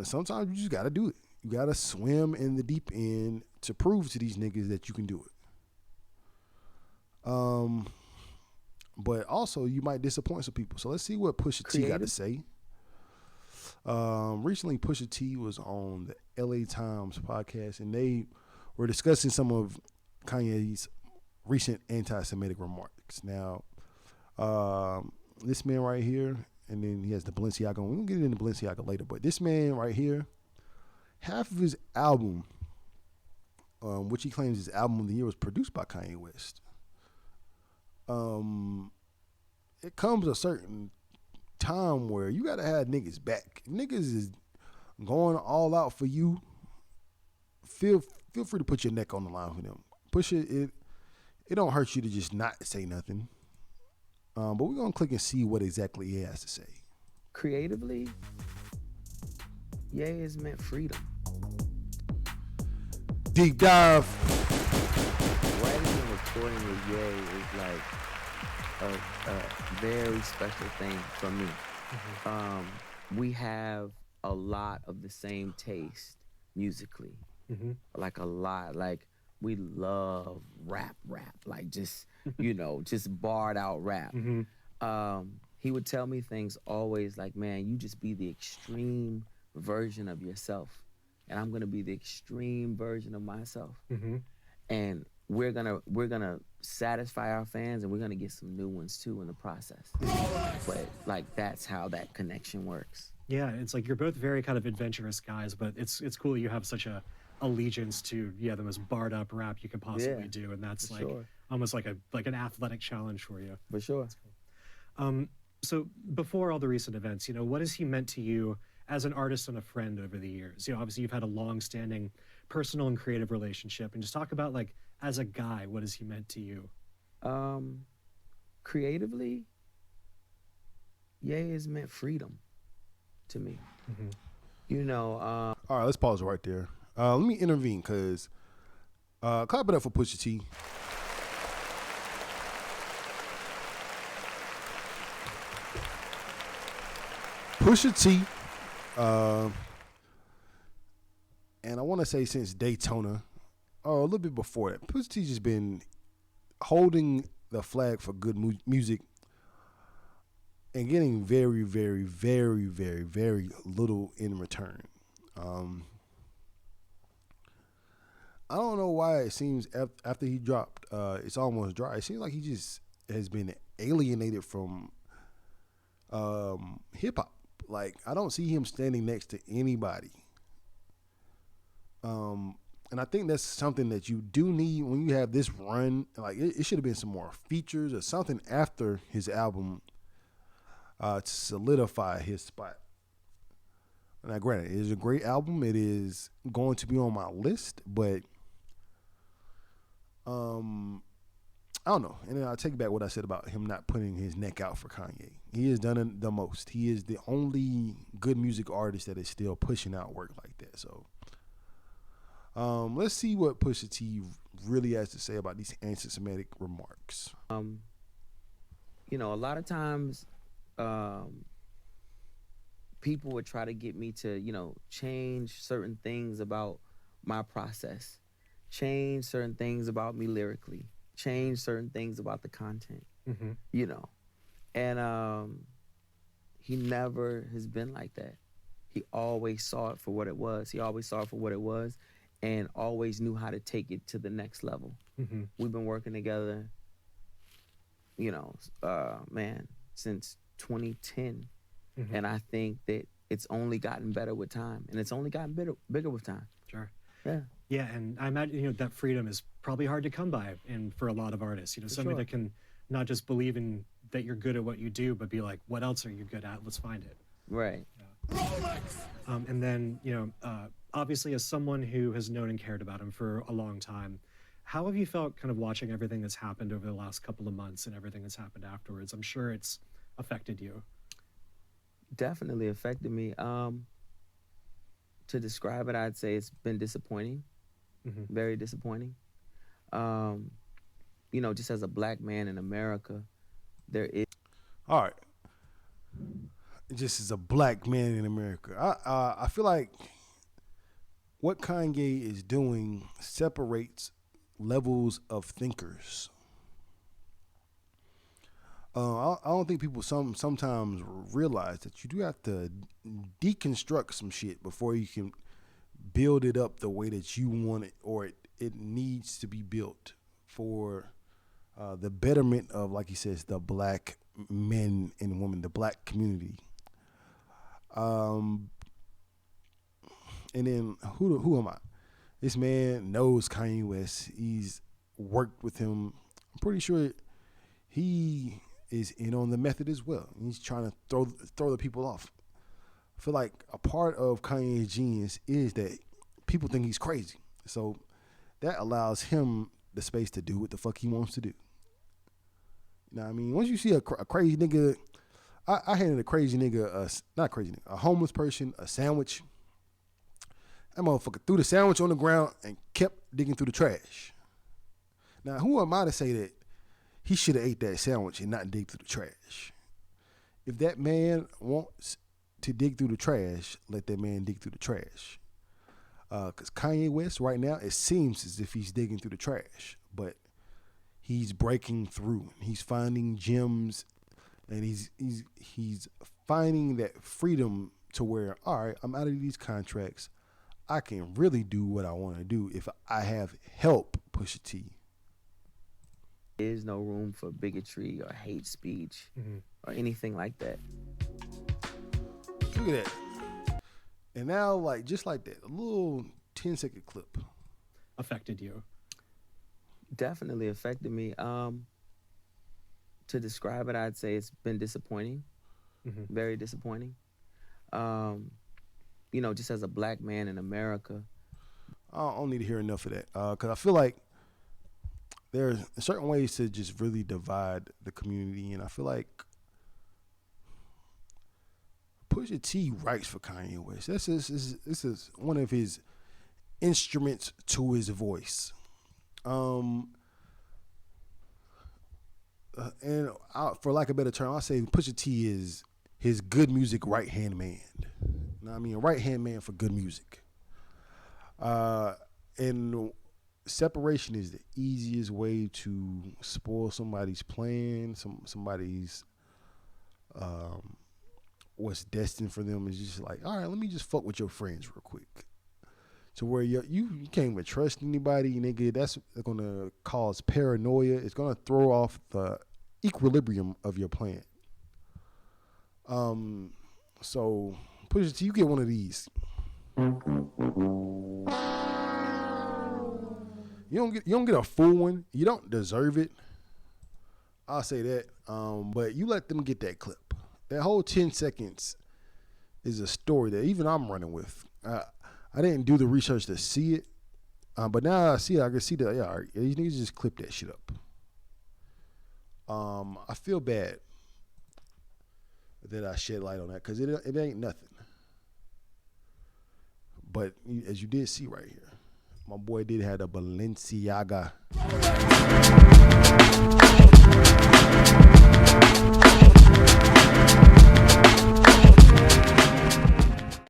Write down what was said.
sometimes you just got to do it. You got to swim in the deep end to prove to these niggas that you can do it. But also you might disappoint some people. So let's see what Pusha T got to say. Recently Pusha T was on the LA Times podcast, and they were discussing some of Kanye's recent anti-Semitic remarks. Now, this man right here, and then he has the Balenciaga on. We'll get into Balenciaga later, but this man right here, half of his album, which he claims his album of the year, was produced by Kanye West. It comes a certain time where you gotta have niggas back. If niggas is going all out for you, feel free to put your neck on the line for them. Push it. It don't hurt you to just not say nothing. But we're gonna click and see what exactly he has to say. Creatively, Ye has meant freedom. Deep dive. Writing and recording with Ye is like a very special thing for me. We have a lot of the same taste musically. Like a lot. Like we love rap, like just, just barred out rap. He would tell me things always like, man, you just be the extreme version of yourself, and I'm gonna be the extreme version of myself. And we're gonna satisfy our fans, and we're gonna get some new ones too in the process. But like that's how that connection works. Yeah, it's like you're both very kind of adventurous guys, but it's cool you have such a allegiance to the most barred up rap you could possibly do, and that's like almost like an athletic challenge for you. For sure. That's cool. So before all the recent events, what has he meant to you as an artist and a friend over the years? Obviously you've had a long-standing personal and creative relationship, and just talk about like as a guy, what has he meant to you? Creatively, Ye has meant freedom to me. All right, let's pause right there. Let me intervene because clap it up for Pusha T. Pusha T, and I want to say since Daytona, a little bit before that, Pusha T just been holding the flag for good music and getting very, very, very, very, very little in return. I don't know why it seems after he dropped It's Almost Dry, it seems like he just has been alienated from hip-hop. Like, I don't see him standing next to anybody. And I think that's something that you do need when you have this run. Like, it should have been some more features or something after his album to solidify his spot. Now, granted, it is a great album. It is going to be on my list, but I don't know. And then I'll take back what I said about him not putting his neck out for Kanye. He has done it the most. He is the only good music artist that is still pushing out work like that. So let's see what Pusha T really has to say about these anti-Semitic remarks. A lot of times people would try to get me to, change certain things about my process, change certain things about me lyrically, change certain things about the content, and he never has been like that. He always saw it for what it was. And always knew how to take it to the next level. We've been working together, since 2010. And I think that it's only gotten better with time, and it's only gotten bigger with time. Sure. Yeah. Yeah, and I imagine that freedom is probably hard to come by, and for a lot of artists, somebody that can not just believe in that you're good at what you do, but be like, what else are you good at? Let's find it. Right. Yeah. And then obviously, as someone who has known and cared about him for a long time, how have you felt kind of watching everything that's happened over the last couple of months and everything that's happened afterwards? I'm sure it's affected you. Definitely affected me. To describe it, I'd say it's been disappointing, very disappointing. Just as a black man in America, there is. All right. just as a black man in America. I feel like what Kanye is doing separates levels of thinkers. I don't think people sometimes realize that you do have to deconstruct some shit before you can build it up the way that you want it, or it needs to be built for the betterment of, like he says, the black men and women, the black community. And then who am I? This man knows Kanye West. He's worked with him. I'm pretty sure he is in on the method as well. He's trying to throw the people off. I feel like a part of Kanye's genius is that people think he's crazy. So that allows him the space to do what the fuck he wants to do. You know what I mean? Once you see a crazy nigga, I handed a crazy nigga, a homeless person, a sandwich. That motherfucker threw the sandwich on the ground and kept digging through the trash. Now, who am I to say that he should have ate that sandwich and not dig through the trash? If that man wants to dig through the trash, let that man dig through the trash. Because Kanye West right now, it seems as if he's digging through the trash, but he's breaking through. He's finding gems, and he's finding that freedom to where, all right, I'm out of these contracts. I can really do what I want to do if I have help, Pusha T. There is no room for bigotry or hate speech or anything like that. Look at that. And now, like, just like that, a little 10-second clip. Affected you? Definitely affected me. To describe it, I'd say it's been disappointing. Very disappointing. Just as a black man in America. I don't need to hear enough of that. Because I feel like there's certain ways to just really divide the community. And I feel like Pusha T writes for Kanye West. This is one of his instruments to his voice. And for lack of a better term, I'll say Pusha T is his good music right-hand man. You know what I mean? A right-hand man for good music. And separation is the easiest way to spoil somebody's plan, somebody's what's destined for them. Is just like, all right, let me just fuck with your friends real quick. To where you can't even trust anybody, nigga. That's gonna cause paranoia. It's gonna throw off the equilibrium of your plan. So Pusha T, you get one of these. You don't get a full one. You don't deserve it. I'll say that. But you let them get that clip. That whole 10 seconds is a story that even I'm running with. I didn't do the research to see it, but now I see it. I can see that. Yeah, all right, you need to just clip that shit up. I feel bad that I shed light on that because it ain't nothing. But as you did see right here, my boy did have a Balenciaga.